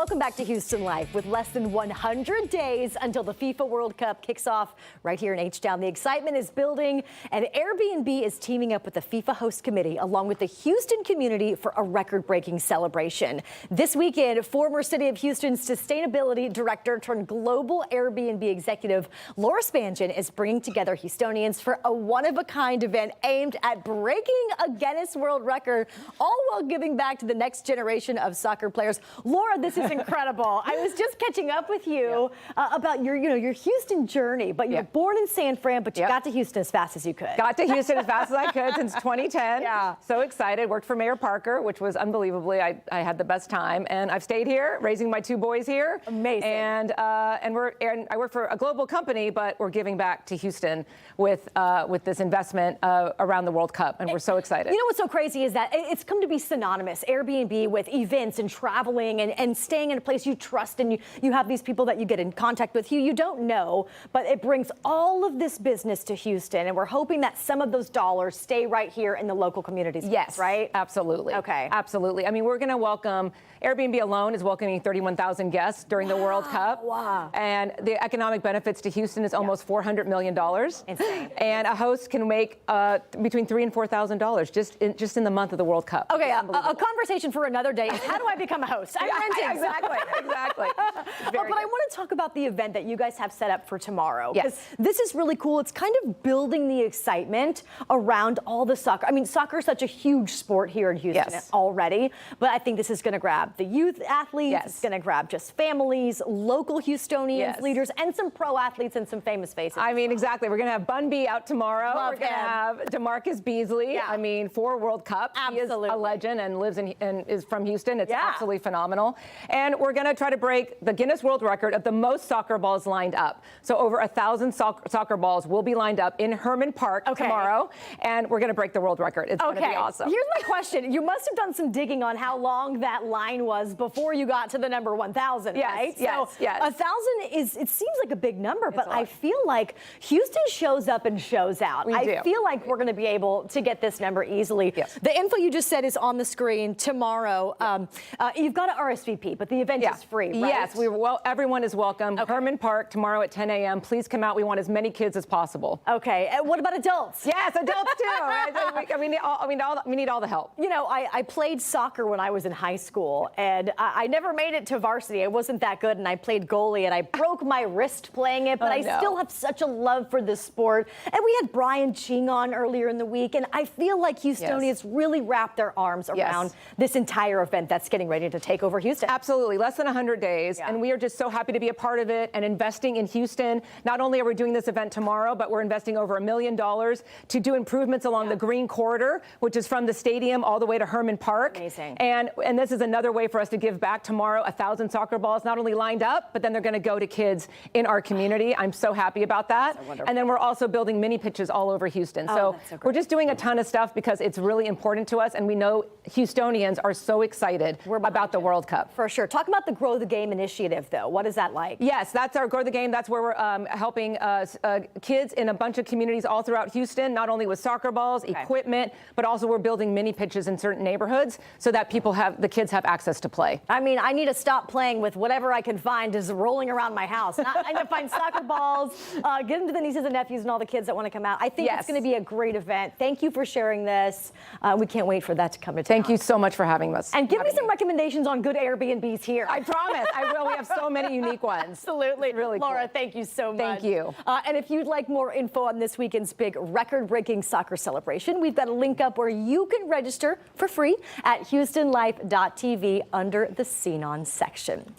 Welcome back to Houston Life. With less than 100 days until the FIFA World Cup kicks off right here in H-Town, the excitement is building, and Airbnb is teaming up with the FIFA Host Committee along with the Houston community for a record-breaking celebration. This weekend, former City of Houston Sustainability Director turned global Airbnb executive Laura Spangen is bringing together Houstonians for a one-of-a-kind event aimed at breaking a Guinness World Record, all while giving back to the next generation of soccer players. Laura, this is incredible. I was just catching up with you about your Houston journey, but you're born in San Fran, but you got to Houston as fast as you could. Got to Houston as fast as I could since 2010. Yeah. So excited. Worked for Mayor Parker, which was unbelievably, I had the best time. And I've stayed here, raising my two boys here. Amazing. And I work for a global company, but we're giving back to Houston with this investment around the World Cup. And we're so excited. You know what's so crazy is that it's come to be synonymous, Airbnb, with events and traveling and staying in a place you trust, and you have these people that you get in contact with you don't know, but it brings all of this business to Houston, and we're hoping that some of those dollars stay right here in the local communities. Yes, right? Absolutely. Okay. Absolutely. I mean, we're going to welcome, Airbnb alone is welcoming 31,000 guests during the World Cup. Wow. And the economic benefits to Houston is almost $400 million. Insane. And a host can make between $3,000 and $4,000 just in the month of the World Cup. Okay, a conversation for another day is how do I become a host? I'm renting. Exactly. But I want to talk about the event that you guys have set up for tomorrow. Yes. This is really cool. It's kind of building the excitement around all the soccer. I mean, soccer is such a huge sport here in Houston already, but I think this is going to grab the youth athletes. Yes. It's going to grab just families, local Houstonians, leaders, and some pro athletes and some famous faces. I mean, exactly. We're going to have Bun B out tomorrow. Love We're going to have DeMarcus Beasley. Yeah. I mean, 4 World Cups. Absolutely. He is a legend and lives in and is from Houston. It's absolutely phenomenal. And we're going to try to break the Guinness World Record of the most soccer balls lined up. So over 1,000 soccer balls will be lined up in Hermann Park tomorrow, and we're going to break the world record. It's going to be awesome. Here's my question. You must have done some digging on how long that line was before you got to the number 1,000, right? Yes. 1,000 it seems like a big number, but I feel like Houston shows up and shows out. I feel like we're going to be able to get this number easily. Yes. The info you just said is on the screen tomorrow. You've got to RSVP, but the event is free, right? Yes, everyone is welcome. Hermann Park tomorrow at 10 a.m. Please come out. We want as many kids as possible. Okay. And what about adults? Yes, adults too. We need all the help. You know, I played soccer when I was in high school, and I never made it to varsity. I wasn't that good, and I played goalie, and I broke my wrist playing it, but I still have such a love for this sport. And we had Brian Ching on earlier in the week, and I feel like Houstonians really wrapped their arms around this entire event that's getting ready to take over Houston. Absolutely. Less than 100 days, and we are just so happy to be a part of it and investing in Houston. Not only are we doing this event tomorrow, but we're investing over $1 million to do improvements along the Green Corridor, which is from the stadium all the way to Hermann Park. Amazing. And this is another way for us to give back tomorrow. 1,000 soccer balls not only lined up, but then they're going to go to kids in our community. I'm so happy about that. So and then we're also building mini pitches all over Houston. So we're just doing a ton of stuff because it's really important to us, and we know Houstonians are so excited about the World Cup. For sure. Talk about the Grow the Game initiative, though. What is that like? Yes, that's our Grow the Game. That's where we're helping kids in a bunch of communities all throughout Houston, not only with soccer balls, equipment, but also we're building mini pitches in certain neighborhoods so that the kids have access to play. I mean, I need to stop playing with whatever I can find is rolling around my house. I need to find soccer balls, get them to the nieces and nephews and all the kids that want to come out. I think it's going to be a great event. Thank you for sharing this. We can't wait for that to come to town. Thank you so much for having us. And give me some recommendations on good Airbnbs here. I promise. I will. We have so many unique ones. Absolutely. Really Laura, cool. thank you so much. Thank you. And if you'd like more info on this weekend's big record-breaking soccer celebration, we've got a link up where you can register for free at HoustonLife.tv under the Scene On section.